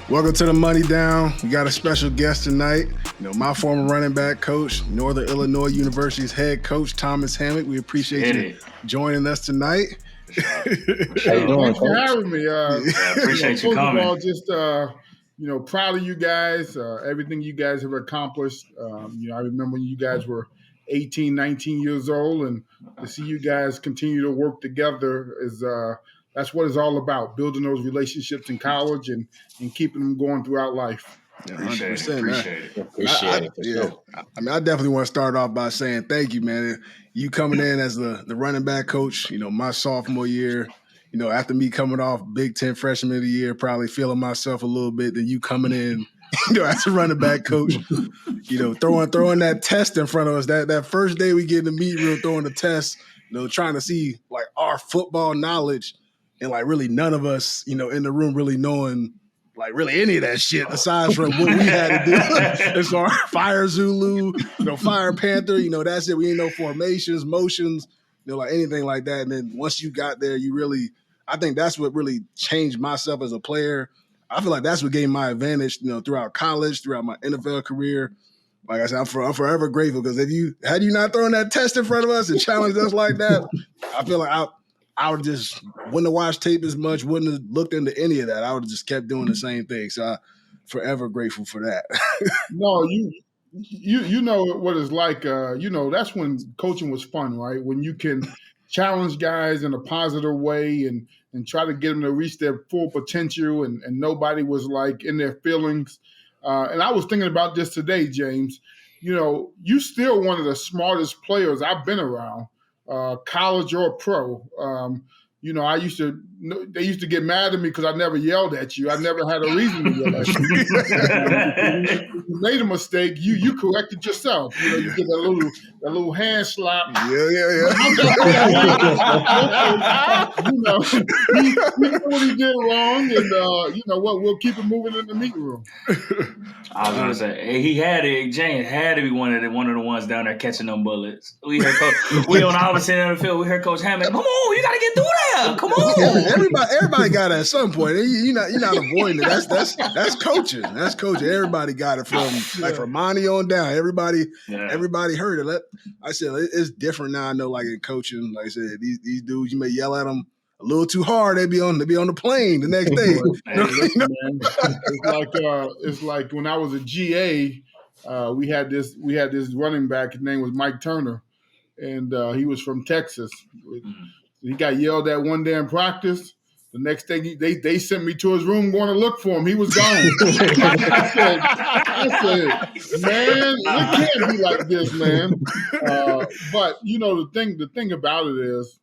Welcome to the Money Down. We got a special guest tonight. My former running back coach, Northern Illinois University's head coach, Thomas Hammock. We appreciate you joining us tonight. How you doing? Thanks for having me. Appreciate you coming. First of all, just proud of you guys. Everything you guys have accomplished. I remember when you guys were 18, 19 years old, and to see you guys continue to work together is that's what it's all about, building those relationships in college and keeping them going throughout life. Yeah, Appreciate it. Appreciate it. Sure. I definitely want to start off by saying thank you, man. You coming in as the running back coach, my sophomore year, after me coming off Big Ten freshman of the year, probably feeling myself a little bit, then you coming in, as a running back coach, throwing that test in front of us. That first day we get in the meet room throwing the test, trying to see like our football knowledge. And like really none of us, in the room really knowing like really any of that shit aside from what we had to do. As far Fire Zulu, Fire Panther, that's it. We ain't no formations, motions, like anything like that. And then once you got there, I think that's what really changed myself as a player. I feel like that's what gave my advantage, throughout college, throughout my NFL career. Like I said, I'm forever grateful because had you not thrown that test in front of us and challenged us like that, I feel like I would just wouldn't have watched tape as much, wouldn't have looked into any of that. I would have just kept doing the same thing. So I'm forever grateful for that. No, you know what it's like. That's when coaching was fun, right? When you can challenge guys in a positive way and try to get them to reach their full potential and nobody was like in their feelings. And I was thinking about this today, James. You still one of the smartest players I've been around. College or pro. They used to get mad at me because I never yelled at you. I never had a reason to yell at you. If you made a mistake, you corrected yourself. You get that little hand slap. Yeah. He knew what he did wrong, and we'll keep it moving in the meeting room. I was gonna say James had to be one of the ones down there catching them bullets. We heard we on the opposite end of the field. We heard Coach Hammock. Come on, you gotta get through there. Come on. Everybody got it at some point. You're not avoiding it. That's coaching. That's coaching. Everybody got it from Monty on down. Everybody heard it. I said it's different now. I know, like in coaching, like I said, these dudes, you may yell at them a little too hard, they be on the plane the next day. It's like when I was a GA, we had this running back. His name was Mike Turner, and he was from Texas. He got yelled at one day in practice. The next day, they sent me to his room going to look for him. He was gone. I said, man, it can't be like this, man. But the thing about it is,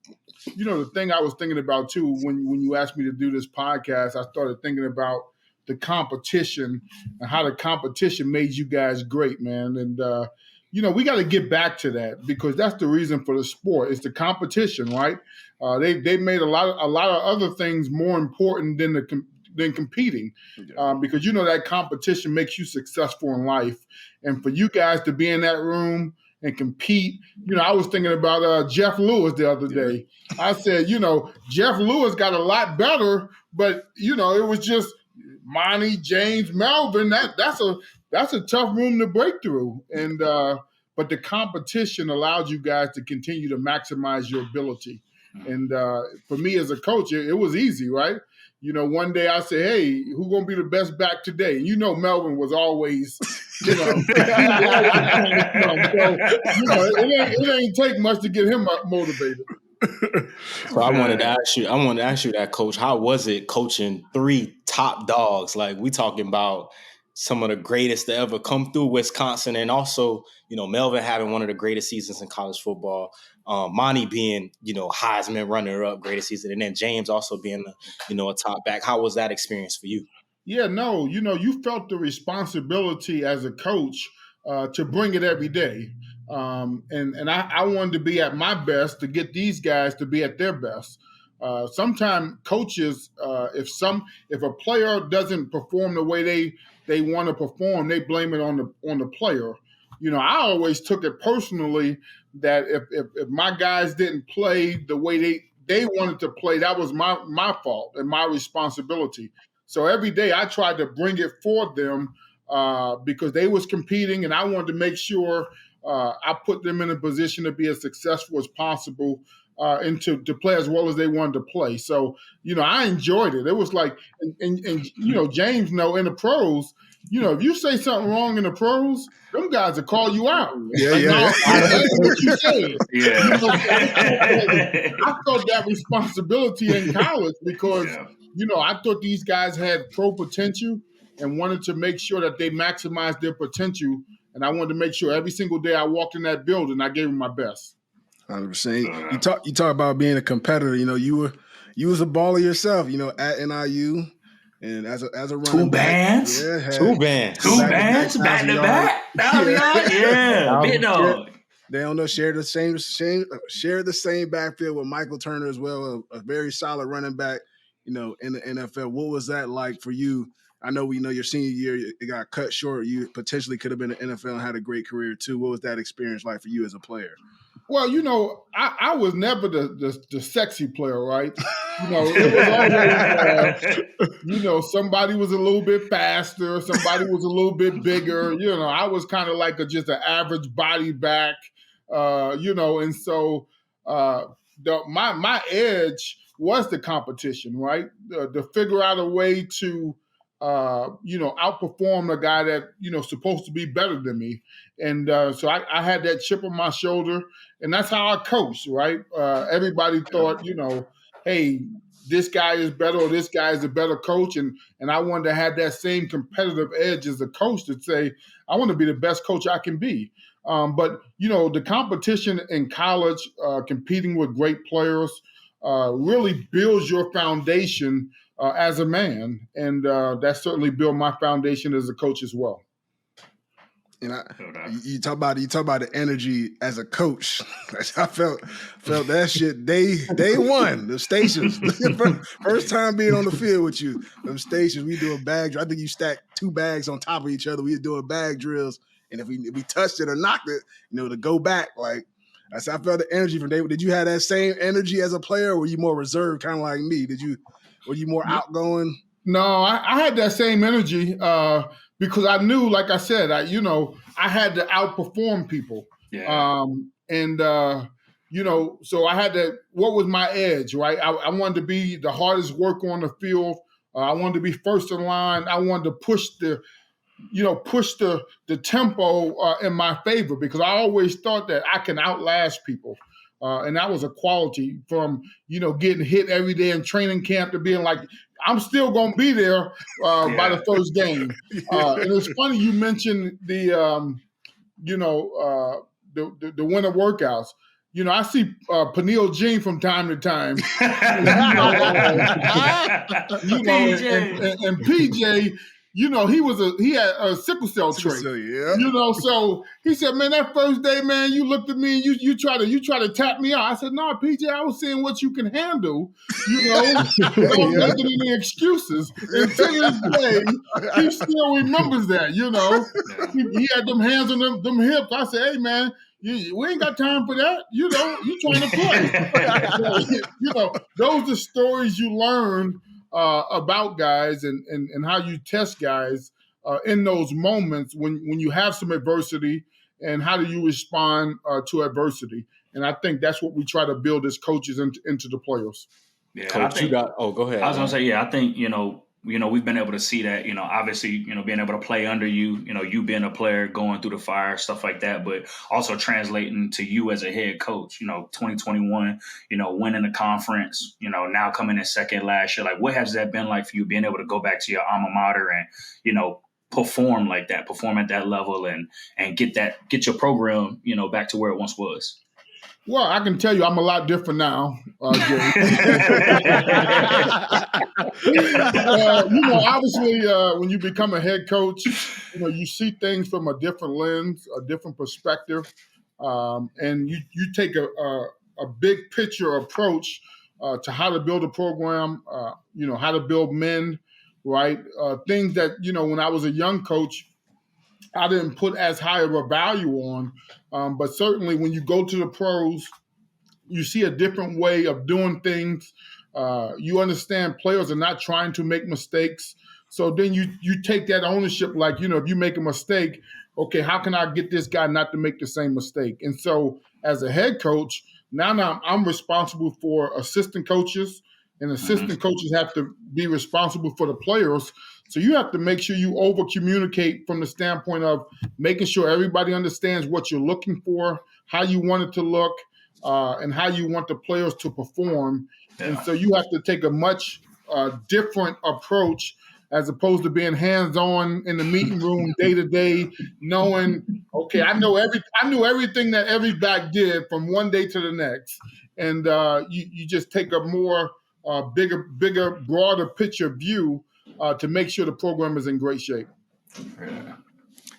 the thing I was thinking about too when you asked me to do this podcast, I started thinking about the competition and how the competition made you guys great, man. And we got to get back to that because that's the reason for the sport. It's the competition, right? They made a lot of other things more important than competing, because that competition makes you successful in life. And for you guys to be in that room and compete, I was thinking about Jeff Lewis the other day. I said, Jeff Lewis got a lot better, but it was just Monty, James, Melvin. That's a tough room to break through. And but the competition allowed you guys to continue to maximize your ability. And for me as a coach, it was easy, right? One day I said, hey, who's going to be the best back today? And Melvin was always, it ain't take much to get him motivated. So I wanted to ask you that, Coach. How was it coaching 3 top dogs? Like we talking about some of the greatest to ever come through Wisconsin, and also, Melvin having one of the greatest seasons in college football. Monty being, Heisman runner-up, greatest season, and then James also being, a top back. How was that experience for you? Yeah, no, you felt the responsibility as a coach to bring it every day. And I wanted to be at my best to get these guys to be at their best. Sometimes coaches, if a player doesn't perform the way they want to perform, they blame it on the player. I always took it personally that if my guys didn't play the way they wanted to play, that was my fault and my responsibility. So every day I tried to bring it for them because they was competing, and I wanted to make sure I put them in a position to be as successful as possible and to play as well as they wanted to play. So, I enjoyed it. It was like, and James in the pros, if you say something wrong in the pros, them guys will call you out. Yeah. That ain't what you said. Yeah. I felt that responsibility in college because, I thought these guys had pro potential and wanted to make sure that they maximized their potential. And I wanted to make sure every single day I walked in that building, I gave them my best. 100%. You talk about being a competitor. You was a baller yourself. At NIU, and as a running two bands, back, two bands, back to back. Yeah, big dog. They don't know share the same backfield with Michael Turner as well, a very solid running back. In the NFL, what was that like for you? I know your senior year it got cut short. You potentially could have been in the NFL and had a great career too. What was that experience like for you as a player? Well, I was never the sexy player, right? It was always, somebody was a little bit faster, somebody was a little bit bigger. I was kind of like just an average body back, and so my edge was the competition, right? To figure out a way to outperform a guy that supposed to be better than me, and so I had that chip on my shoulder. And that's how I coached, right? Everybody thought, hey, this guy is better or this guy is a better coach. And I wanted to have that same competitive edge as a coach to say, I want to be the best coach I can be. But the competition in college, competing with great players, really builds your foundation as a man. And that certainly built my foundation as a coach as well. And you talk about the energy as a coach. I felt that shit day one. The stations, first time being on the field with you. Them stations, we do a bag drill. I think you stacked 2 bags on top of each other. We were doing bag drills, and if we touched it or knocked it, to go back. Like I said, I felt the energy from David. Did you have that same energy as a player, or were you more reserved, kind of like me? Were you more outgoing? No, I had that same energy. Because I knew, like I said, I had to outperform people. Yeah. So I had to, what was my edge, right? I wanted to be the hardest worker on the field. I wanted to be first in line. I wanted to push the tempo in my favor because I always thought that I can outlast people. And that was a quality from, getting hit every day in training camp to being like, I'm still going to be there by the first game. And it's funny you mentioned the winter workouts. I see Peniel Jean from time to time. And PJ, he had a sickle cell trait. Yeah. So he said, man, that first day, man, you looked at me and you try to tap me out. I said, no, PJ, I was seeing what you can handle. Don't make any excuses. And to this day, he still remembers that. He had them hands on them hips. I said, hey, man, we ain't got time for that. You trying to play. Those are stories you learn about guys and how you test guys in those moments when you have some adversity, and how do you respond to adversity. And I think that's what we try to build as coaches into the players. Yeah, Coach, go ahead. I was going to say, I think, we've been able to see that, obviously, being able to play under you, you being a player, going through the fire, stuff like that, but also translating to you as a head coach, 2021, winning the conference, now coming in second last year. Like, what has that been like for you, being able to go back to your alma mater and, perform like that, perform at that level and get your program, back to where it once was? Well, I can tell you I'm a lot different now, Jay. Obviously, when you become a head coach, you see things from a different lens, a different perspective, and you take a big picture approach to how to build a program, how to build men, right? Things that, when I was a young coach, I didn't put as high of a value on. But certainly when you go to the pros, you see a different way of doing things. You understand players are not trying to make mistakes. So then you take that ownership, like, if you make a mistake, okay, how can I get this guy not to make the same mistake? And so as a head coach, now I'm responsible for assistant coaches, and assistant coaches have to be responsible for the players. So you have to make sure you over communicate from the standpoint of making sure everybody understands what you're looking for, how you want it to look, and how you want the players to perform. Yeah. And so you have to take a much different approach as opposed to being hands-on in the meeting room day to day, knowing, okay, I knew everything that every back did from one day to the next. And you just take a more bigger, broader picture view to make sure the program is in great shape.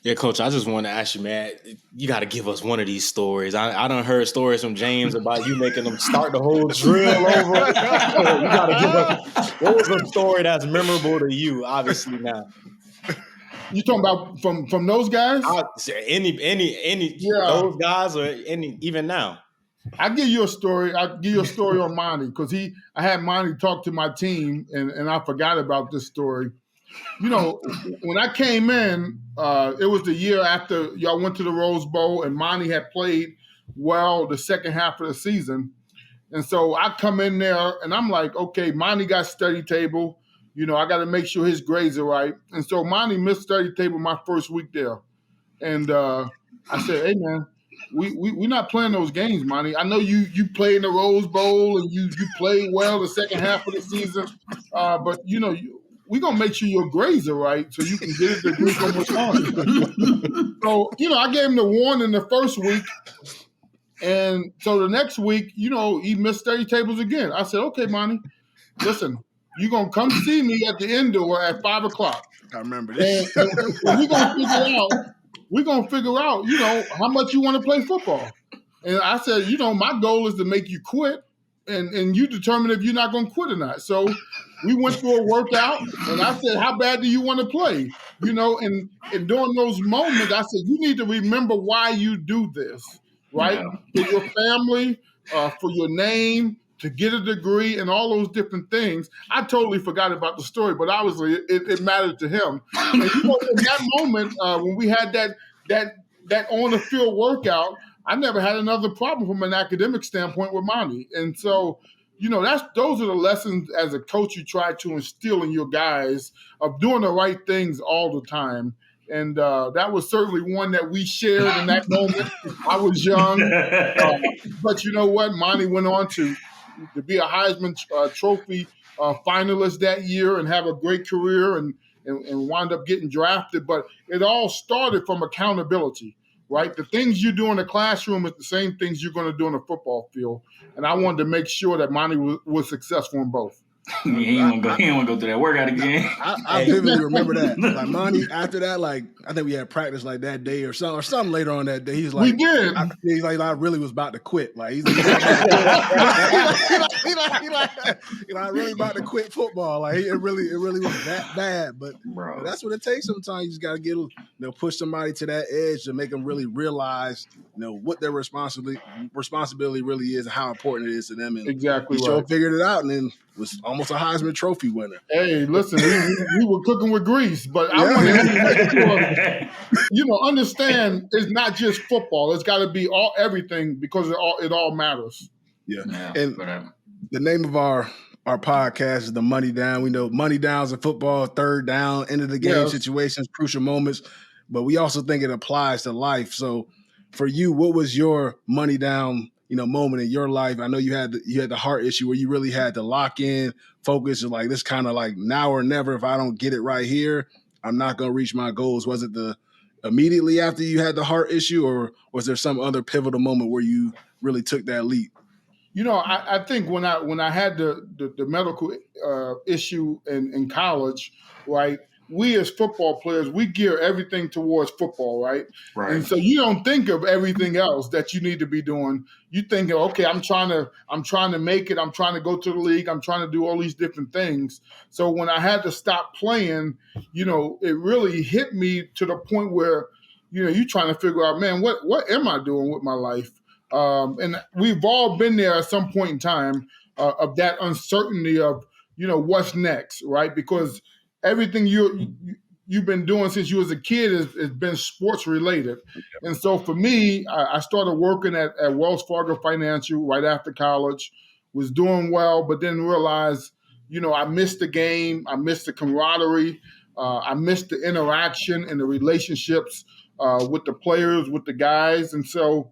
Yeah, Coach, I just want to ask you, man, you got to give us one of these stories. I done heard stories from James about you making them start the whole drill over. You got to give us, what was a story that's memorable to you, obviously, now? You talking about from those guys? Any those guys, or any even now? I'll give you a story. I'll give you a story on Monty, because I had Monty talk to my team, and I forgot about this story. When I came in, it was the year after y'all went to the Rose Bowl, and Monty had played well the second half of the season. And so I come in there, and I'm like, okay, Monty got study table. I got to make sure his grades are right. And so Monty missed study table my first week there. And I said, hey, man, we're not playing those games, Monty. I know you played in the Rose Bowl, and you played well the second half of the season, but, we're going to make sure your grades are right so you can get a degree from Wisconsin. So, I gave him the warning the first week. And so the next week, he missed study tables again. I said, okay, Monty, listen, you're going to come see me at the indoor at 5 o'clock. I remember this. And we're going to figure out, how much you want to play football. And I said, my goal is to make you quit, and you determine if you're not going to quit or not. So we went through a workout, and I said, how bad do you want to play? And during those moments, I said, you need to remember why you do this, right? Yeah. For your family, for your name, to get a degree, and all those different things. I totally forgot about the story, but obviously it mattered to him. And in that moment, when we had that on the field workout, I never had another problem from an academic standpoint with Monty. And so, those are the lessons as a coach you try to instill in your guys of doing the right things all the time. And that was certainly one that we shared in that moment. I was young, but you know what? Monty went on to be a Heisman Trophy finalist that year and have a great career and wind up getting drafted. But it all started from accountability, right? The things you do in the classroom is the same things you're going to do on the football field. And I wanted to make sure that Monty was successful in both. He ain't want to go through that workout again. I vividly remember that. Like Monty, after that, like I think we had practice like that day or something later on that day. He's like, we did. He's like, I really was about to quit. Like he's like, I really about to quit football. Like it really was that bad. But that's what it takes. Sometimes you just got to get push somebody to that edge to make them really realize what their responsibility really is and how important it is to them. And exactly right. Figured it out and then was almost a Heisman Trophy winner. Hey, listen, we were cooking with grease, but I want to make sure, understand it's not just football. It's got to be everything because it all matters. Yeah. And the name of our podcast is The Money Down. We know money downs in football, third down, end of the game situations, crucial moments, but we also think it applies to life. So for you, what was your money down moment in your life? I know you had the heart issue where you really had to lock in, focus, and like this kind of like now or never. If I don't get it right here, I'm not going to reach my goals. Was it immediately after you had the heart issue, or was there some other pivotal moment where you really took that leap? I think when I had the medical issue in college, right? We as football players, we gear everything towards football, right? Right. And so you don't think of everything else that you need to be doing. You think, okay, I'm trying to make it. I'm trying to go to the league. I'm trying to do all these different things. So when I had to stop playing, it really hit me to the point where, you're trying to figure out, man, what am I doing with my life? And we've all been there at some point in time. of that uncertainty of, what's next, right? Because everything you've been doing since you was a kid has been sports related. And so for me, I started working at Wells Fargo Financial right after college, was doing well, but then realized, I missed the game. I missed the camaraderie. I missed the interaction and the relationships with the players, with the guys. And so,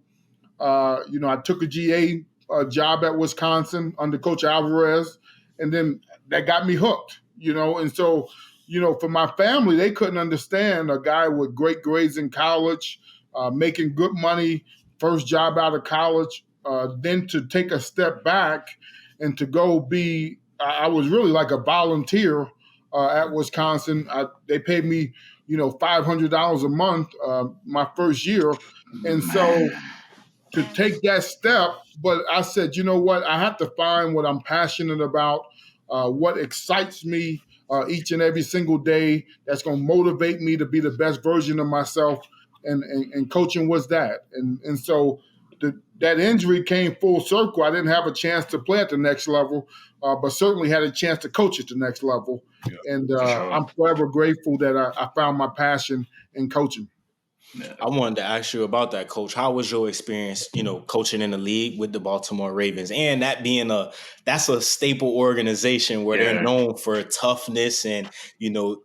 I took a GA job at Wisconsin under Coach Alvarez, and then that got me hooked, And so, for my family, they couldn't understand a guy with great grades in college, making good money, first job out of college, then to take a step back and to go be, I was really like a volunteer at Wisconsin. They paid me, $500 a month my first year. And so to take that step, but I said, you know what? I have to find what I'm passionate about, what excites me each and every single day that's going to motivate me to be the best version of myself. And coaching was that. And so that injury came full circle. I didn't have a chance to play at the next level, but certainly had a chance to coach at the next level. Yeah. And I'm forever grateful that I found my passion in coaching. I wanted to ask you about that, Coach. How was your experience, coaching in the league with the Baltimore Ravens, and that being that's a staple organization where they're known for toughness and,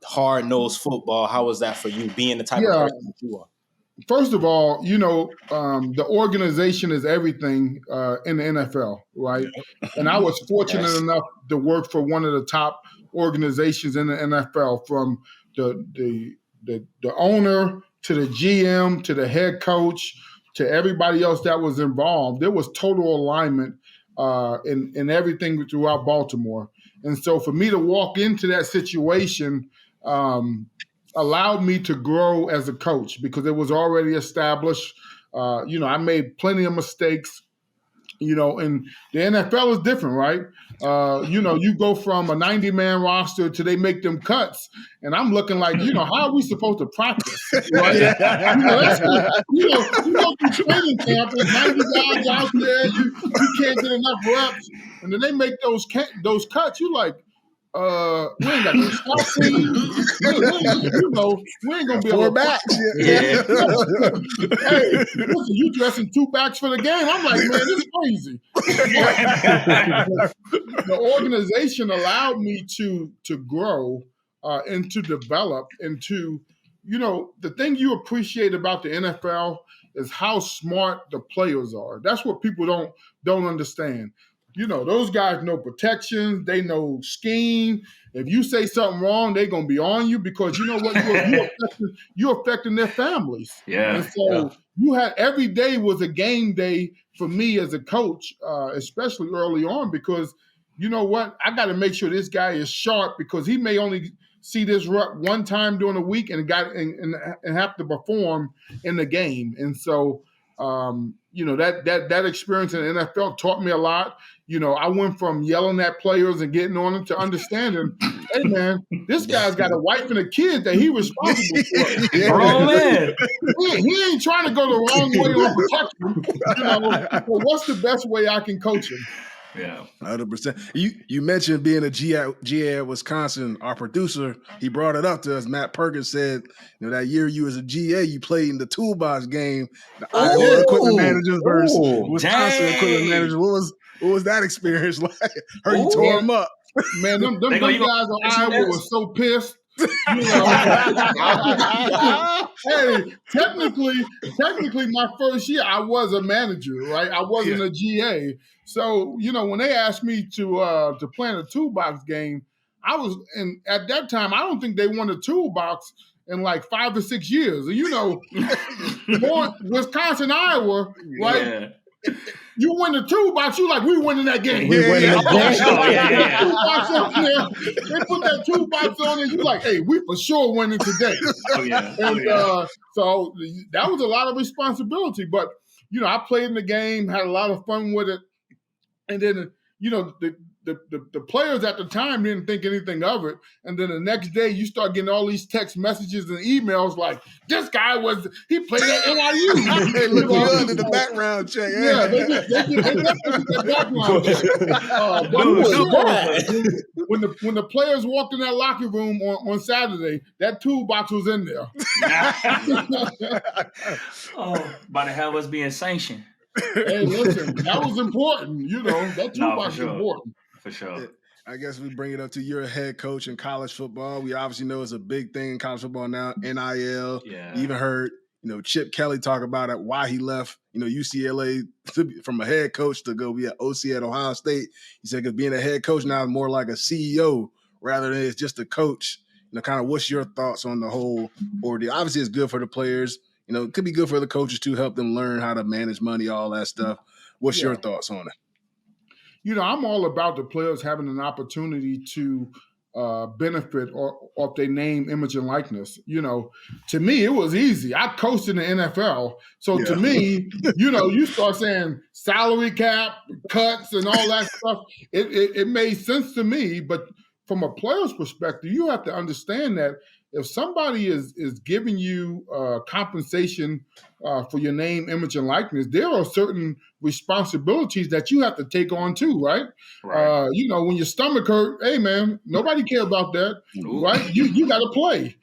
hard-nosed football. How was that for you, being the type of person that you are? First of all, the organization is everything in the NFL, right? And I was fortunate enough to work for one of the top organizations in the NFL, from the owner to the GM, to the head coach, to everybody else that was involved. There was total alignment in everything throughout Baltimore. And so for me to walk into that situation allowed me to grow as a coach, because it was already established. I made plenty of mistakes. And the NFL is different, right? You go from a 90-man roster to they make them cuts, and I'm looking like, how are we supposed to practice? Right? You go through training camp, there's 90 guys out there, you can't get enough reps, and then they make those cuts. You're like, we ain't got no scout team. We ain't gonna be able to backs. Hey, listen, you dressing 2 backs for the game. I'm like, man, this is crazy. The organization allowed me to grow and to develop and to, the thing you appreciate about the NFL is how smart the players are. That's what people don't understand. Those guys know protection. They know scheme. If you say something wrong, they're going to be on you, because you know what? You're affecting their families. Yeah. And so you had, every day was a game day for me as a coach, especially early on, because you know what? I got to make sure this guy is sharp, because he may only see this rep one time during the week and have to perform in the game. And so, that experience in the NFL taught me a lot. I went from yelling at players and getting on them to understanding, hey, man, this guy's got a wife and a kid that he responsible for. Oh, man. He ain't trying to go the wrong way on protection. So what's the best way I can coach him? Yeah, 100%. You mentioned being a GA at Wisconsin. Our producer, he brought it up to us. Matt Perkins said, that year you was a GA, you played in the toolbox game, the Iowa equipment managers versus Wisconsin equipment managers. What was that experience like? Heard you tore them up. Man, them guys on Iowa were so pissed. Hey, technically, my first year I was a manager, right? I wasn't a GA. So, when they asked me to play in a toolbox game, at that time, I don't think they won a toolbox in like 5 or 6 years. Wisconsin, Iowa, right? Yeah. You win the toolbox, you like, we winning that game. Yeah. They put that toolbox on and you like, hey, we for sure winning today. So that was a lot of responsibility. But, I played in the game, had a lot of fun with it. And then, the the players at the time didn't think anything of it. And then the next day you start getting all these text messages and emails like, this guy he played at NIU. Hey, look who did the background check. Yeah, they definitely did that background check. But when the players walked in that locker room on Saturday, that toolbox was in there. About to have us being sanctioned. Hey, listen, that was important. That toolbox is important. For sure. I guess we bring it up to your head coach in college football. We obviously know it's a big thing in college football now, NIL. Yeah. You even heard, Chip Kelly talk about it, why he left, UCLA from a head coach to go be an OC at Ohio State. He said, because being a head coach now is more like a CEO rather than it's just a coach. Kind of what's your thoughts on the whole ordeal? Obviously, it's good for the players. It could be good for the coaches to help them learn how to manage money, all that stuff. What's your thoughts on it? I'm all about the players having an opportunity to benefit off their name, image, and likeness. To me, it was easy. I coached in the NFL. So to me, you start saying salary cap, cuts, and all that stuff. It made sense to me. But from a player's perspective, you have to understand that if somebody is giving you compensation for your name, image, and likeness, there are certain responsibilities that you have to take on too, right? Right. When your stomach hurt, hey man, nobody care about that, right? You got to play.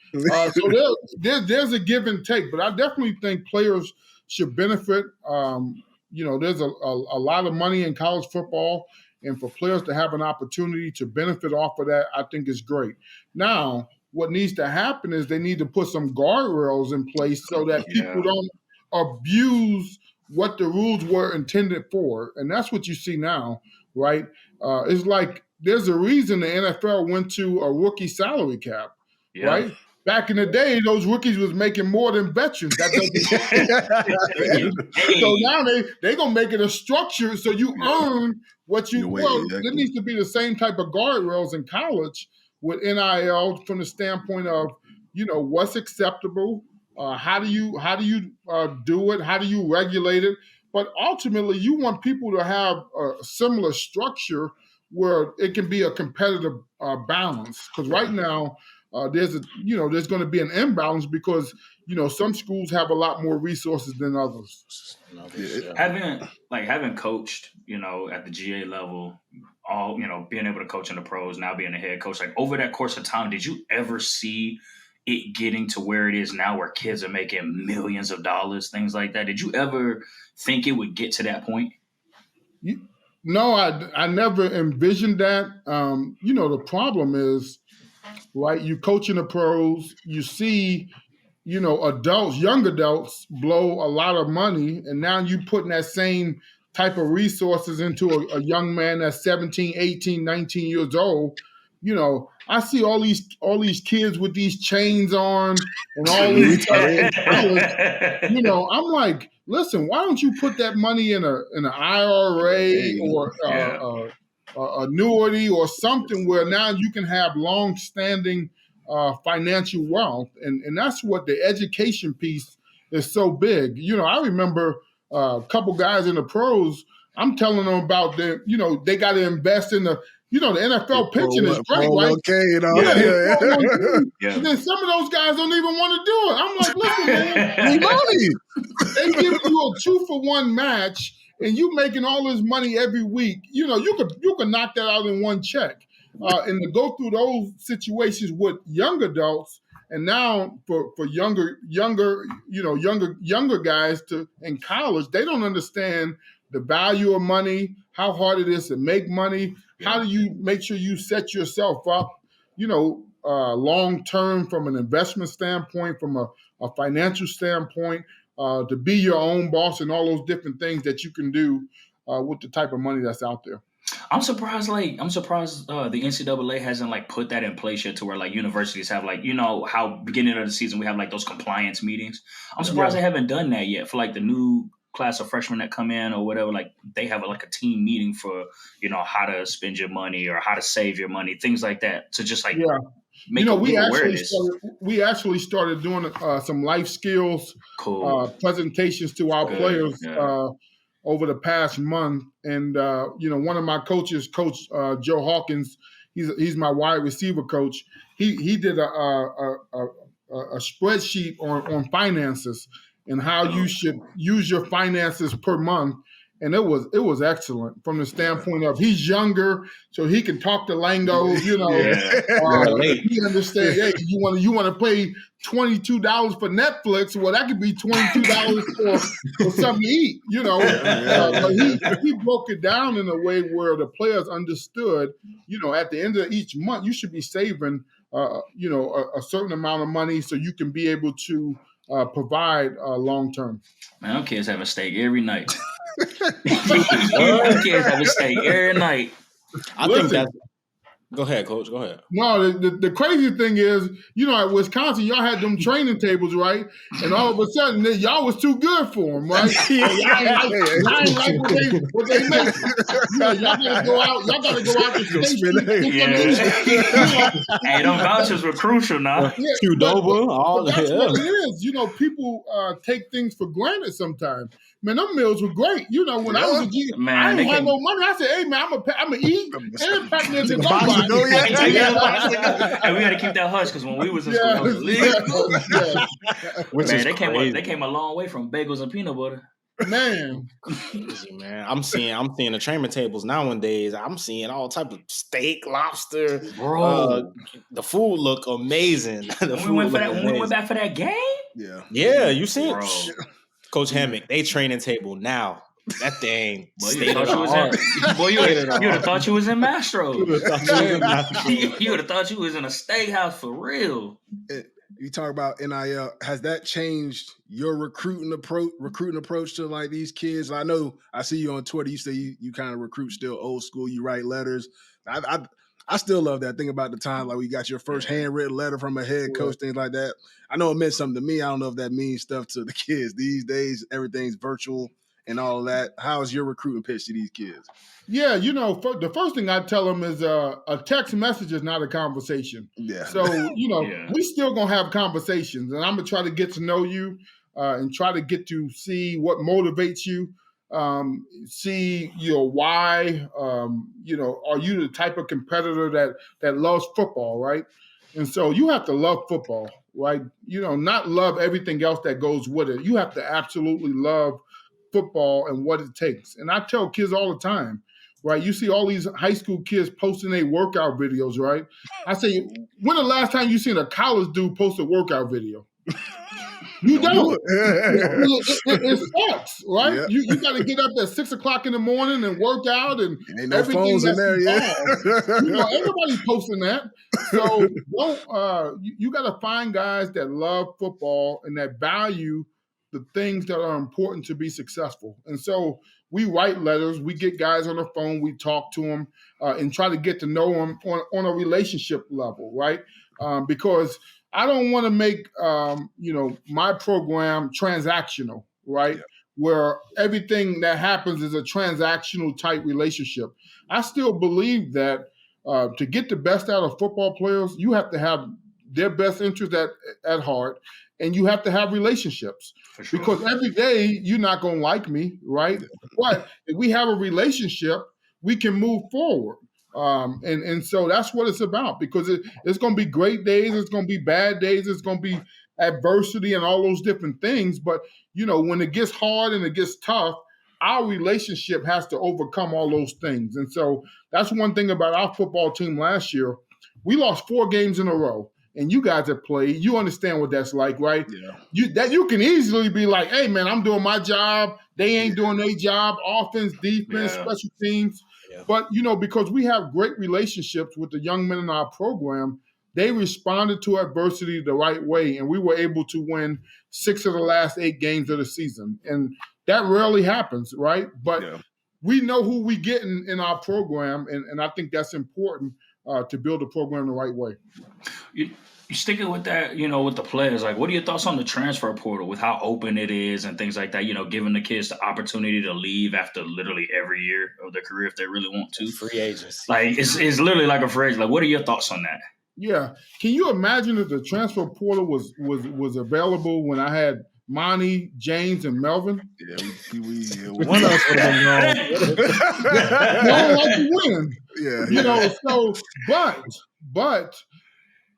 So there's a give and take, but I definitely think players should benefit. There's a lot of money in college football, and for players to have an opportunity to benefit off of that, I think is great. Now, what needs to happen is they need to put some guardrails in place so that people don't abuse what the rules were intended for. And that's what you see now, right? It's like there's a reason the NFL went to a rookie salary cap, right? Back in the day, those rookies was making more than veterans. That So now they're going to make it a structure so you earn what you – there needs to be the same type of guardrails in college with NIL from the standpoint of, what's acceptable, how do you do it, how do you regulate it? But ultimately, you want people to have a similar structure where it can be a competitive balance. Because right now, there's going to be an imbalance because some schools have a lot more resources than others. Having coached, at the GA level, all being able to coach in the pros, now being a head coach, like over that course of time, did you ever see it getting to where it is now, where kids are making millions of dollars, things like that? Did you ever think it would get to that point? No, I never envisioned that. The problem is, right, you coach in the pros, you see, adults, young adults blow a lot of money, and now you putting that same type of resources into a young man that's 17, 18, 19 years old. I see all these kids with these chains on and all these I'm like, listen, why don't you put that money in an IRA or annuity or something where now you can have long-standing financial wealth, and that's what the education piece is so big. I remember a couple guys in the pros. I'm telling them about they got to invest in the NFL pension is great, right? Okay, And then some of those guys don't even want to do it. I'm like, listen, man, they give you a 2-for-1 match, and you making all this money every week. You could knock that out in one check. And to go through those situations with young adults, and now for younger guys in college, they don't understand the value of money, how hard it is to make money. How do you make sure you set yourself up, long term from an investment standpoint, from a financial standpoint, to be your own boss and all those different things that you can do with the type of money that's out there. I'm surprised the NCAA hasn't put that in place yet, to where universities have how beginning of the season we have those compliance meetings. I'm surprised they haven't done that yet for the new class of freshmen that come in or whatever. They have a team meeting for how to spend your money or how to save your money, things like that, to just make awareness. We actually started doing some life skills presentations to our players over the past month. And, one of my coaches, Coach Joe Hawkins, he's my wide receiver coach. He did a spreadsheet on finances and how you should use your finances per month. And it was excellent from the standpoint of he's younger, so he can talk the lingo. He understands. Hey, you want to pay $22 for Netflix? Well, that could be $22 for something to eat. But he broke it down in a way where the players understood. At the end of each month, you should be saving, a certain amount of money so you can be able to provide long term. Man, them kids have a steak every night. Kids have a steak every night. I think that's. Go ahead, Coach. Go ahead. No, the crazy thing is, at Wisconsin, y'all had them training tables, right? And all of a sudden, y'all was too good for them, right? Y'all ain't like what they make. Y'all gotta go out. Y'all gotta go out to state. Hey, them vouchers were crucial now. That's what it is. People take things for granted sometimes. Man, them meals were great. When I was a kid, I didn't have no money. I said, "Hey, man, I'm gonna eat and pack me into the And we got to keep that hush because when we was in school, they came a long way from bagels and peanut butter. Man, man, I'm seeing the training tables nowadays. I'm seeing all type of steak, lobster, bro. The food look amazing. When we went back for that game, yeah, you seen Coach Hammock, they training table now. That thing. You would have thought you was in Mastro. You would have thought you was in a steakhouse for real. You talk about NIL. Has that changed your recruiting approach to like these kids? I know I see you on Twitter. You say you kind of recruit still old school. You write letters. I still love that thing about the time like we got your first handwritten letter from a head coach, things like that. I know it meant something to me. I don't know if that means stuff to the kids these days. Everything's virtual and all of that. How is your recruiting pitch to these kids? Yeah, the first thing I tell them is a text message is not a conversation. Yeah. So, we still going to have conversations, and I'm going to try to get to know you and try to get to see what motivates you, see why, are you the type of competitor that loves football, right? And so you have to love football, right? Not love everything else that goes with it. You have to absolutely love football and what it takes. And I tell kids all the time, right? You see all these high school kids posting their workout videos, right? I say, when the last time you seen a college dude post a workout video? You don't. It sucks, right? Yeah. You got to get up at 6 o'clock in the morning and work out, and ain't no phones in there yet. Everybody's posting that. So you got to find guys that love football and that value the things that are important to be successful. And so we write letters, we get guys on the phone, we talk to them and try to get to know them on a relationship level, right? Because I don't want to make, my program transactional, right? Yeah. Where everything that happens is a transactional type relationship. I still believe that to get the best out of football players, you have to have their best interest at heart, and you have to have relationships. Sure. Because every day you're not going to like me, right? But if we have a relationship, we can move forward. And so that's what it's about, because it's going to be great days. It's going to be bad days. It's going to be adversity and all those different things. But, when it gets hard and it gets tough, our relationship has to overcome all those things. And so that's one thing about our football team last year. We lost 4 games in a row. And you guys have played, you understand what that's like, right? Yeah. You can easily be like, hey, man, I'm doing my job. They ain't doing their job, offense, defense, special teams. Yeah. But, because we have great relationships with the young men in our program, they responded to adversity the right way, and we were able to win 6 of the last 8 games of the season. And that rarely happens, right? But we know who we get in our program, and I think that's important to build a program the right way. You sticking with that, with the players, like, what are your thoughts on the transfer portal, with how open it is and things like that, giving the kids the opportunity to leave after literally every year of their career if they really want to? Free agents. Like, it's literally like a free agent. Like, what are your thoughts on that? Yeah. Can you imagine if the transfer portal was available when I had Monty, James, and Melvin. Yeah, one of us would have been gone. They all like to win. Yeah, You know, so but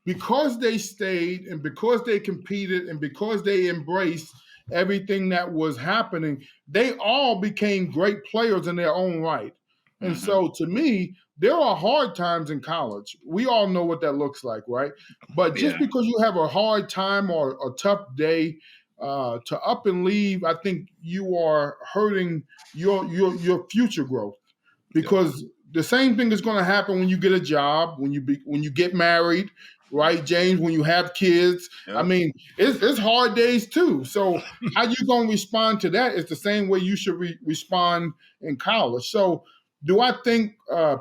because they stayed and because they competed and because they embraced everything that was happening, they all became great players in their own right. And so to me, there are hard times in college. We all know what that looks like, right? But just because you have a hard time or a tough day, to up and leave, I think you are hurting your future growth, because the same thing is going to happen when you get a job, when you get married, right, James? When you have kids, I mean, it's hard days too. So how you going to respond to that is the same way you should respond in college. So do I think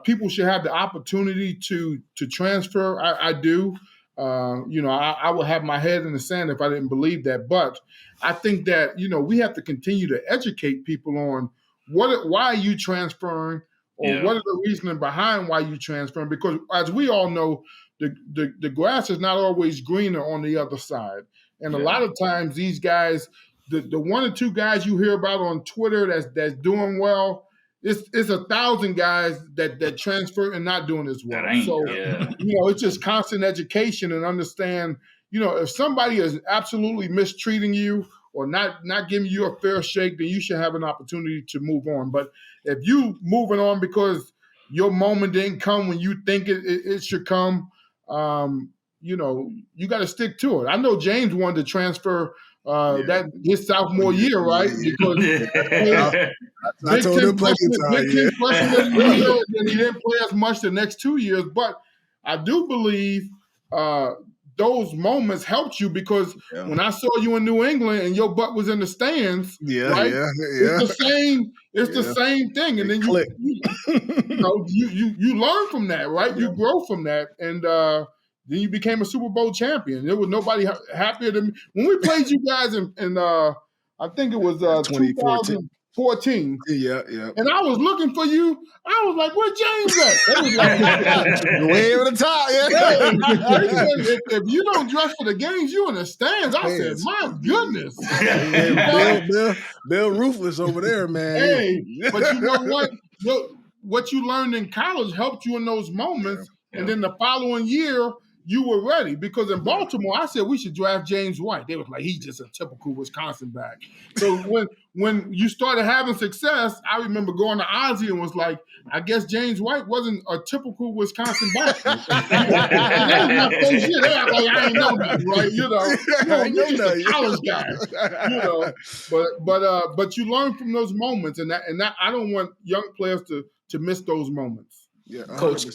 people should have the opportunity to transfer? I do. I would have my head in the sand if I didn't believe that. But I think that, we have to continue to educate people on why are you transferring, or what are the reasoning behind why you transferring? Because as we all know, the grass is not always greener on the other side. And a lot of times these guys, the one or two guys you hear about on Twitter that's doing well, it's 1,000 guys that transfer and not doing as well. So, it's just constant education and understand, if somebody is absolutely mistreating you or not giving you a fair shake, then you should have an opportunity to move on. But if you moving on because your moment didn't come when you think it should come, you got to stick to it. I know James wanted to transfer that his sophomore year, right? Because I told him plenty of times. Big Ten freshman year, and he didn't play as much the next 2 years. But I do believe those moments helped you, because when I saw you in New England and your butt was in the stands, right? It's the same. It's the same thing, and then you learn from that, right? You grow from that, and then you became a Super Bowl champion. There was nobody happier than me when we played you guys in I think it was 2014. Yeah. And I was looking for you. I was like, "Where James at?" That was like way over the top. If you don't dress for the games, you in the stands. I said, "My goodness." Bill Ruthless over there, man. Hey, but you know what? What you learned in college helped you in those moments, and then the following year, you were ready. Because in Baltimore, I said we should draft James White. They was like, he's just a typical Wisconsin back. So when you started having success, I remember going to Ozzie and was like, I guess James White wasn't a typical Wisconsin back. That was my first year. They act like I ain't know that, right? You're just a college guy. But you learn from those moments, and that I don't want young players to miss those moments. Yeah, Coach.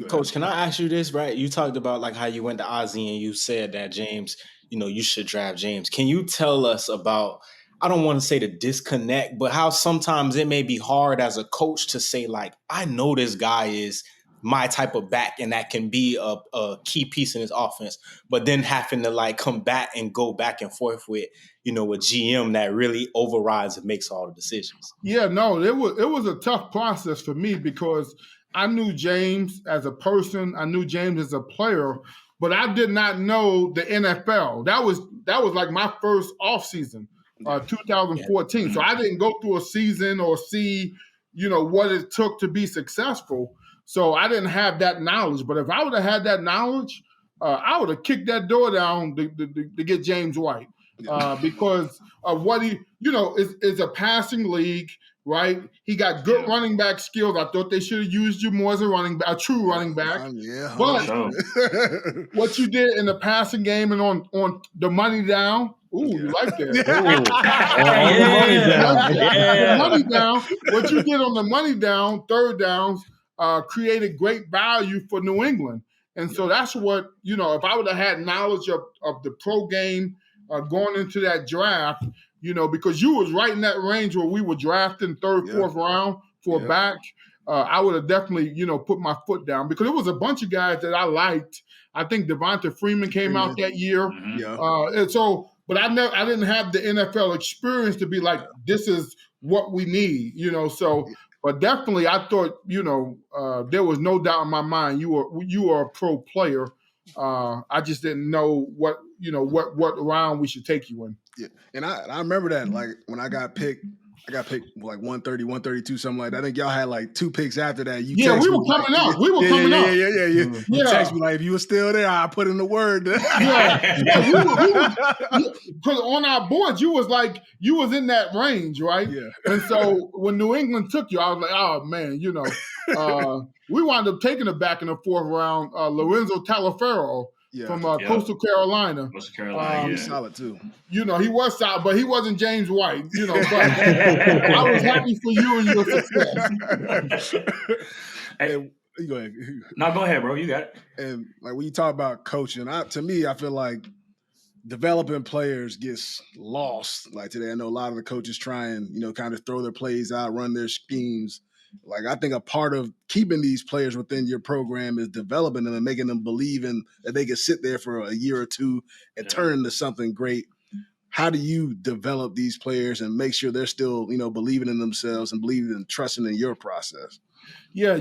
Coach, can I ask you this? Right, you talked about like how you went to Ozzie and you said that James, you should draft James. Can you tell us about? I don't want to say the disconnect, but how sometimes it may be hard as a coach to say like, I know this guy is my type of back, and that can be a key piece in his offense, but then having to like come back and go back and forth with, a GM that really overrides and makes all the decisions. Yeah, no, it was a tough process for me, because I knew James as a person, I knew James as a player, but I did not know the NFL. That was like my first offseason, 2014. Yeah. So I didn't go through a season or see, what it took to be successful. So I didn't have that knowledge. But if I would have had that knowledge, I would have kicked that door down to get James White, because of what he, is a passing league. Right, he got good running back skills. I thought they should have used you more as a true running back. But what you did in the passing game and on the money down, you like that? The money down. What you did on the money down, third downs, created great value for New England, and so that's what if I would have had knowledge of the pro game going into that draft. Because you was right in that range where we were drafting third, fourth round for a back, I would have definitely, put my foot down, because it was a bunch of guys that I liked. I think Devonta Freeman came out that year. And so, but I didn't have the NFL experience to be like, this is what we need, so, but definitely I thought, there was no doubt in my mind you were a pro player. I just didn't know what round we should take you in. Yeah, and I remember that, like, when I got picked like 130, 132, something like that. I think y'all had like 2 picks after that. You Yeah, text we me were like, coming up. We were coming up. Yeah. You Yeah. text me like, if you were still there, I put in the word. Yeah, because on our board, you was in that range, right? Yeah. And so when New England took you, I was like, oh man, we wound up taking it back in the 4th round. Lorenzo Taliaferro from Coastal Carolina. Coastal Carolina, He's solid too. He was solid, but he wasn't James White. But I was happy for you and your success. Hey, you go ahead. No, go ahead, bro. You got it. And like when you talk about coaching, to me, I feel like developing players gets lost. Like today, I know a lot of the coaches try and, kind of throw their plays out, run their schemes. Like I think a part of keeping these players within your program is developing them and making them believe in that they can sit there for a year or two and turn into something great. How do you develop these players and make sure they're still, believing in themselves and believing and trusting in your process? Yeah,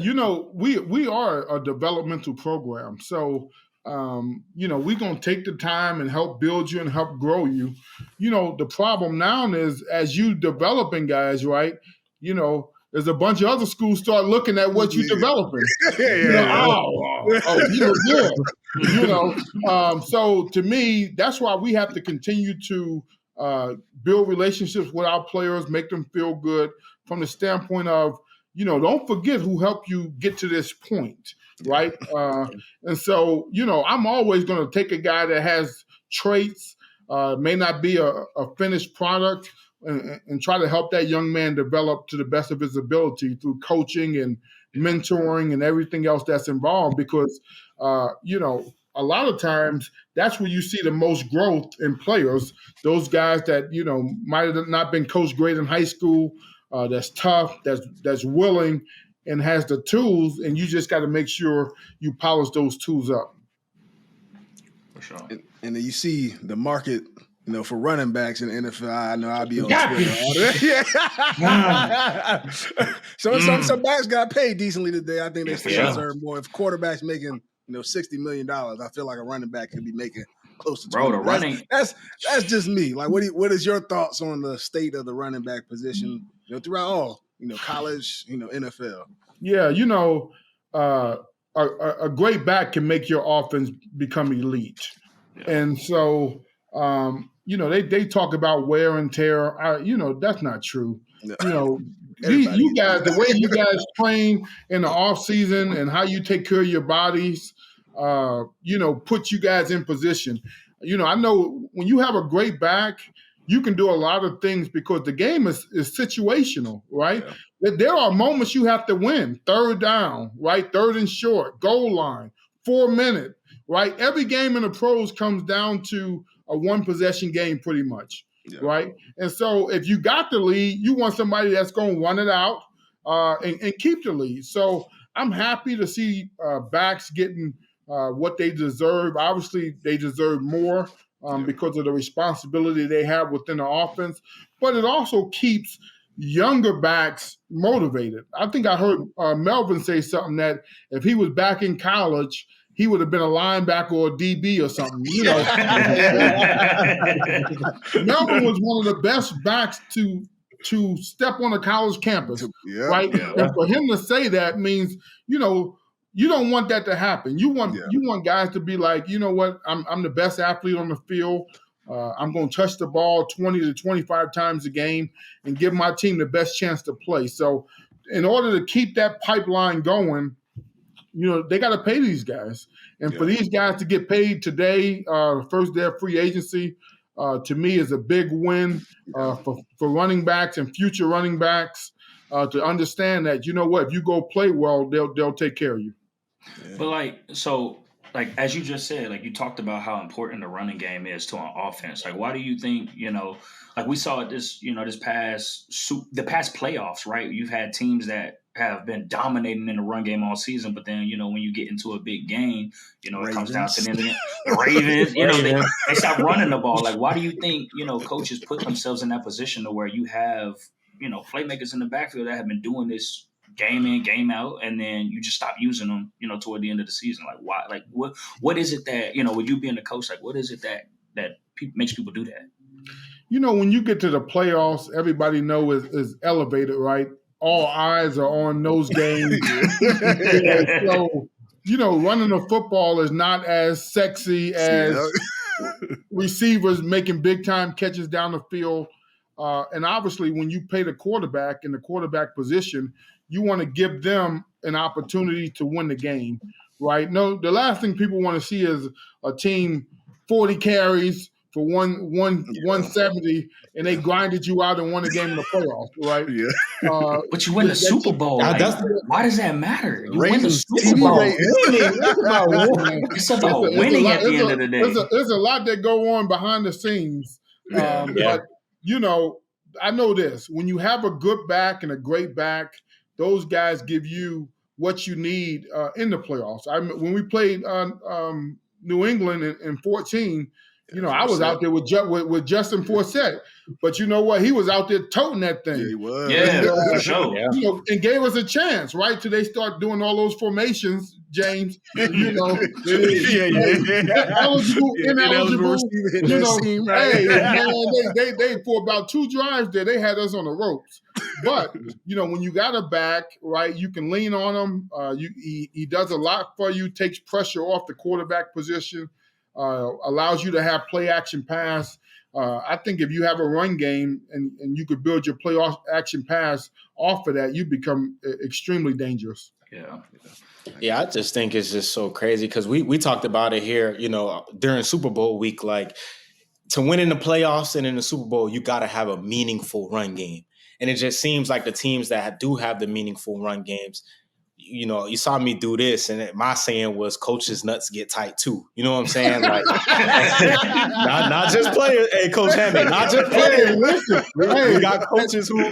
we are a developmental program. So, we're going to take the time and help build you and help grow you. The problem now is as you developing guys, right, there's a bunch of other schools start looking at what you're developing. He was good. So to me, that's why we have to continue to build relationships with our players, make them feel good from the standpoint of, don't forget who helped you get to this point, right? And so, I'm always going to take a guy that has traits, may not be a finished product, and try to help that young man develop to the best of his ability through coaching and mentoring and everything else that's involved. Because, a lot of times that's where you see the most growth in players. Those guys that, might have not been coached great in high school, that's tough, that's willing, and has the tools, and you just got to make sure you polish those tools up. For sure. And then you see the market, for running backs in the NFL. I know I'll be on Twitter. Some backs got paid decently today. I think they still deserve more. If quarterbacks making $60 million, I feel like a running back could be making close to 20. Bro, the running. That's just me. Like, what is your thoughts on the state of the running back position? Throughout all, college, NFL. Yeah, a great back can make your offense become elite. Yeah. And so, they talk about wear and tear. That's not true. No. You guys, the way you guys train in the off season and how you take care of your bodies, put you guys in position. I know when you have a great back, you can do a lot of things because the game is situational, right? Yeah. There are moments you have to win. 3rd down, right? 3rd and short, goal line, 4 minute, right? Every game in the pros comes down to a 1-possession game pretty much, right? And so if you got the lead, you want somebody that's going to run it out and keep the lead. So I'm happy to see backs getting what they deserve. Obviously, they deserve more. Because of the responsibility they have within the offense, but it also keeps younger backs motivated. I think I heard Melvin say something that if he was back in college, he would have been a linebacker or a DB or something. Melvin was one of the best backs to step on a college campus, right? Yeah. And for him to say that means, you don't want that to happen. You want guys to be like, you know what? I'm the best athlete on the field. I'm going to touch the ball 20 to 25 times a game and give my team the best chance to play. So in order to keep that pipeline going, they got to pay these guys. And for these guys to get paid today, first day of free agency, to me is a big win for running backs and future running backs to understand that, if you go play well, they'll take care of you. But as you just said, you talked about how important the running game is to an offense. Why do you think, we saw it the past playoffs, right? You've had teams that have been dominating in the run game all season, but then, when you get into a big game, it comes down to the Ravens, they stop running the ball. Why do you think, coaches put themselves in that position to where you have, playmakers in the backfield that have been doing this game in, game out, and then you just stop using them, toward the end of the season? Why? What is it that, with you being a coach, what is it that makes people do that? when you get to the playoffs, everybody is elevated, right? All eyes are on those games. So, running a football is not as sexy as receivers making big time catches down the field. And obviously, when you pay the quarterback in the quarterback position, you want to give them an opportunity to win the game, right? No, the last thing people want to see is a team 40 carries for 170, and they grinded you out and won the game in the playoffs, right? Yeah. But you win the Super Bowl. Why does that matter? You win the Super TV Bowl. It's about winning at the end of the day. There's a lot that go on behind the scenes. But, I know this. When you have a good back and a great back, those guys give you what you need in the playoffs. When we played New England in 2014, I was out there with Justin Forsett. But you know what? He was out there toting that thing. Yeah, he was. Yeah, for sure. And gave us a chance, right? Till they start doing all those formations, James. Eligible, ineligible. Hey, man, they for about 2 drives there, they had us on the ropes. But when you got a back, right, you can lean on him. He does a lot for you, takes pressure off the quarterback position, allows you to have play action pass. I think if you have a run game and you could build your play action pass off of that, you become extremely dangerous. Yeah, I just think it's just so crazy because we talked about it here, during Super Bowl week. Like, to win in the playoffs and in the Super Bowl, you got to have a meaningful run game. And it just seems like the teams that do have the meaningful run games, you saw me do this, and my saying was coaches' nuts get tight too. You know what I'm saying? Like, not just players. Hey, Coach Hammock, not just players. Listen, we got coaches who.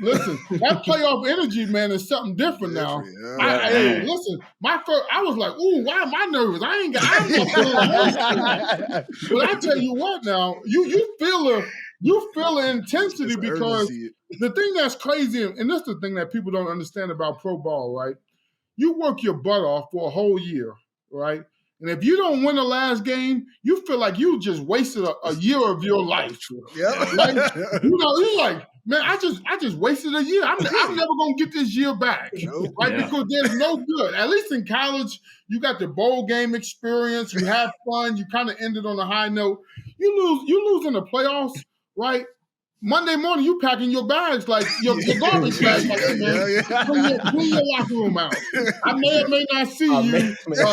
Listen, that playoff energy, man, is something different now. Listen, I was like, ooh, why am I nervous? I'm not feeling nervous. But I tell you what now, you feel the intensity because the thing that's crazy, and this is the thing that people don't understand about pro ball, right? You work your butt off for a whole year, right? And if you don't win the last game, you feel like you just wasted a year of your life. Yeah. Like, you're like, man, I just wasted a year. I'm never gonna get this year back, right? Yeah. Because there's no good. At least in college, you got the bowl game experience. You have fun. You kind of ended on a high note. You lose in the playoffs, right? Monday morning, you packing your bags like your garbage bags. Like, hey, man, clean your locker room out. I may or may not see you next year.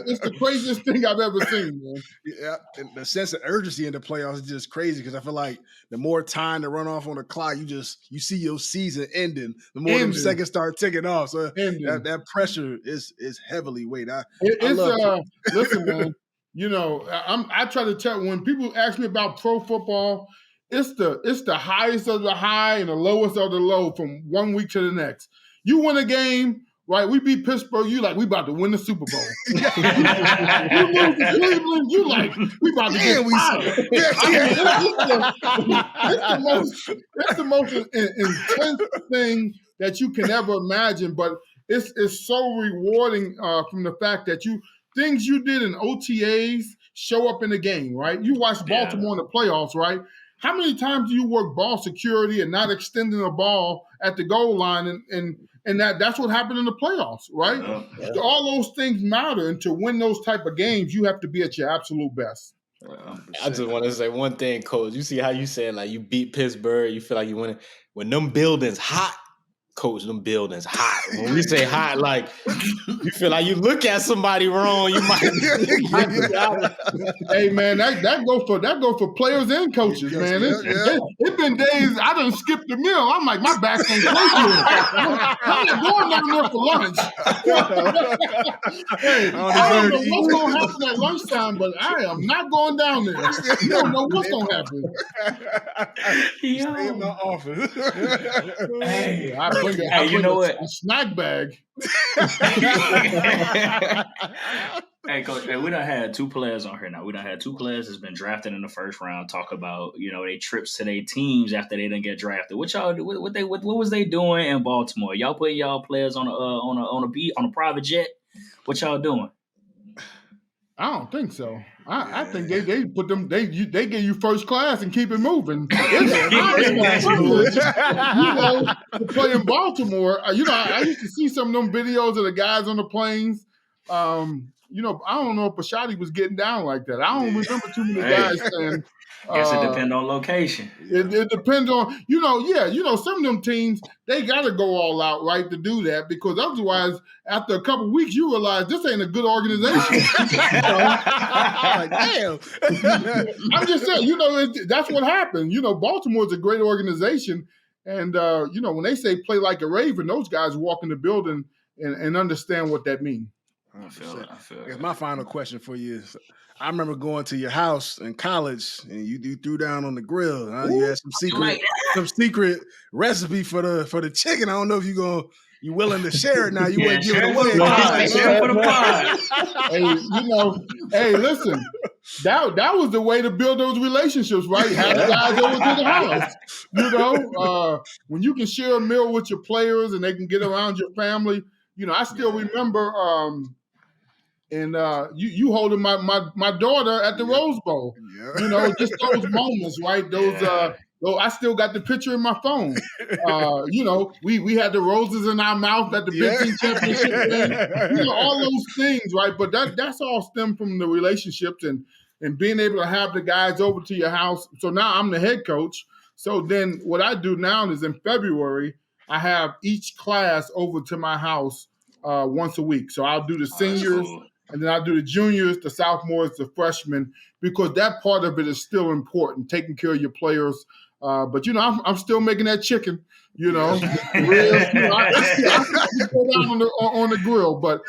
It's the craziest thing I've ever seen, man. Yeah, and the sense of urgency in the playoffs is just crazy because I feel like the more time to run off on the clock, you see your season ending. The more them seconds start ticking off, so that pressure is heavily weighted. Listen, man. I try to tell when people ask me about pro football, it's the highest of the high and the lowest of the low from one week to the next. You win a game, right? We beat Pittsburgh. You like we about to win the Super Bowl. You lose to Cleveland. You like we about to get fired. It's the most intense thing that you can ever imagine. But it's so rewarding from the fact that things you did in OTAs show up in the game, right? You watch Baltimore in the playoffs, right? How many times do you work ball security and not extending the ball at the goal line? And that's what happened in the playoffs, right? Yeah. All those things matter. And to win those type of games, you have to be at your absolute best. I just want to say one thing, Coach. You see how you said, like, you beat Pittsburgh, you feel like you win. When them buildings hot, Coach, them buildings hot. When we say hot, like, you feel like you look at somebody wrong, you might. Hey man, that go for players and coaches, man. It's been days I done skipped the meal. I'm like, my back's ain't close to it. I'm not going down there for lunch. I don't know what's gonna happen at lunchtime, but I am not going down there. You don't know what's gonna happen. Stay in my office. Hey, I know what? A snack bag. Hey, Coach, we done had 2 players on here now. We done had 2 players that's been drafted in the first round talk about, they trips to their teams after they didn't get drafted. What y'all do? What was they doing in Baltimore? Y'all putting y'all players on a private jet? What y'all doing? I don't think so. I think they put them. They give you first class and keep it moving. It's to play in Baltimore. I used to see some of them videos of the guys on the planes. I don't know if Bashotti was getting down like that. I don't remember too many guys saying. Guess it depends on location. It depends on, some of them teams, they got to go all out, right, to do that, because otherwise, after a couple of weeks, you realize this ain't a good organization. Like, damn. I'm just saying, that's what happened. Baltimore's a great organization. And, when they say play like a Raven, those guys walk in the building and understand what that means. I feel it. My final question for you is, I remember going to your house in college, and you threw down on the grill. You had some secret recipe for the chicken. I don't know if you willing to share it now. You wouldn't give it away. Share for the pod. Hey, listen. That was the way to build those relationships, right? Have the guys over to the house. When you can share a meal with your players and they can get around your family. I still remember. And you holding my daughter at the Rose Bowl. Yeah. Just those moments, right? Those I still got the picture in my phone. We had the roses in our mouth at the Big Ten championship game. All those things, right? But that's all stemmed from the relationships and being able to have the guys over to your house. So now I'm the head coach. So then what I do now is in February, I have each class over to my house once a week. So I'll do the seniors. Cool. And then I'll do the juniors, the sophomores, the freshmen, because that part of it is still important, taking care of your players. But I'm still making that chicken. I go down on the grill, but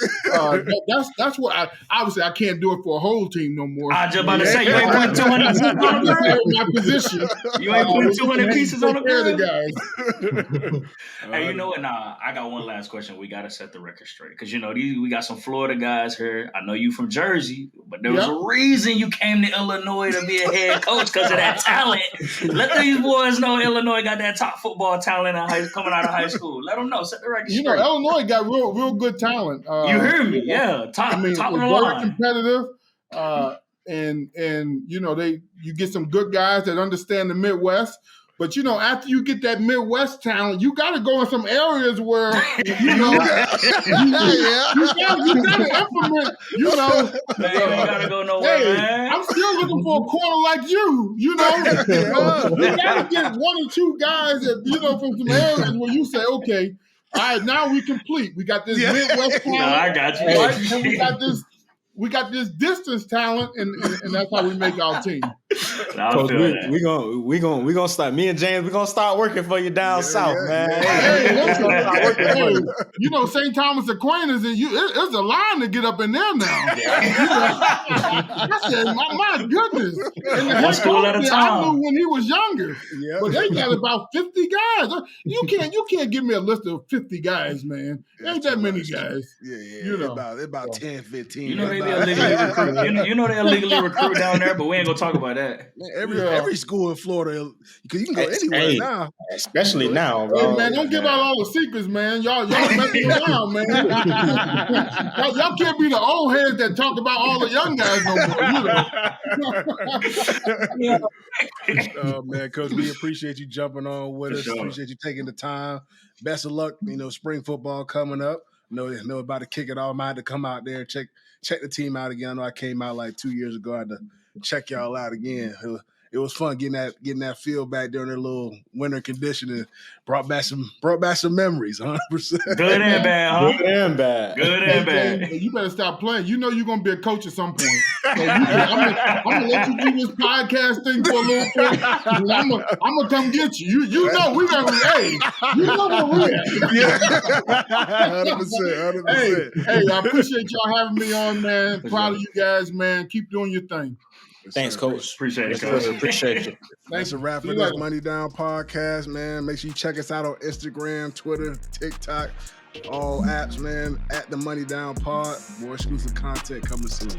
that's what obviously I can't do it for a whole team no more. I was just about to say you ain't putting 200 pieces on the grill. My position. You ain't putting 200 pieces on the grill. Guys. Hey, you know what? Nah, I got one last question. We got to set the record straight because we got some Florida guys here. I know you from Jersey, but there was a reason you came to Illinois to be a head coach because of that talent. Let these boys know Illinois got that top football talent coming out of high school. Let them know. Set the record straight. Illinois got real good talent. You hear me? Yeah. Top of the line. Competitive. And you get some good guys that understand the Midwest. But after you get that Midwest talent, you got to go in some areas where you got to implement. Man, you ain't got to go nowhere, man. I'm still looking for a corner like you. You got to get one or two guys that from some areas where you say, okay, all right, now we complete. We got this Midwest talent. No, I got you. Right? And we got this distance talent, and that's how we make our team. Coach, we gonna start. Me and James, we gonna start working for you down south, man. Hey, St. Thomas Aquinas, and there's a line to get up in there now. I said, my goodness. And the one school at a time. I knew when he was younger, but they got about 50 guys. You can't give me a list of 50 guys, man. There ain't that many guys. About 10, 15. They illegally recruit. They illegally recruit down there, but we ain't gonna talk about that. Every school in Florida, because you can go anywhere now, especially now. Bro. Hey, man, don't give out all the secrets, man. Y'all messing around, man. y'all can't be the old heads that talk about all the young guys no more. Oh man, Coach, we appreciate you jumping on with us. Sure. Appreciate you taking the time. Best of luck. Spring football coming up. Know about to kick it off. I had to come out there and check the team out again. I know I came out like 2 years ago. I had to check y'all out again. It was fun getting that feel back during their little winter conditioning. Brought back some memories, 100%. Good and bad, huh? Good and bad. Good and bad. You better stop playing. You're going to be a coach at some point. So I'm going to let you do this podcast thing for a little bit. I'm going to come get you. You know we're going to hey, you know what we're at. 100%. Hey, I appreciate y'all having me on, man. Proud of you guys, man. Keep doing your thing. Thanks, Coach. Appreciate it, Coach. Appreciate you. Thanks for wrapping this Money Down podcast, man. Make sure you check us out on Instagram, Twitter, TikTok, all apps, man. At the Money Down Pod. More exclusive content coming soon.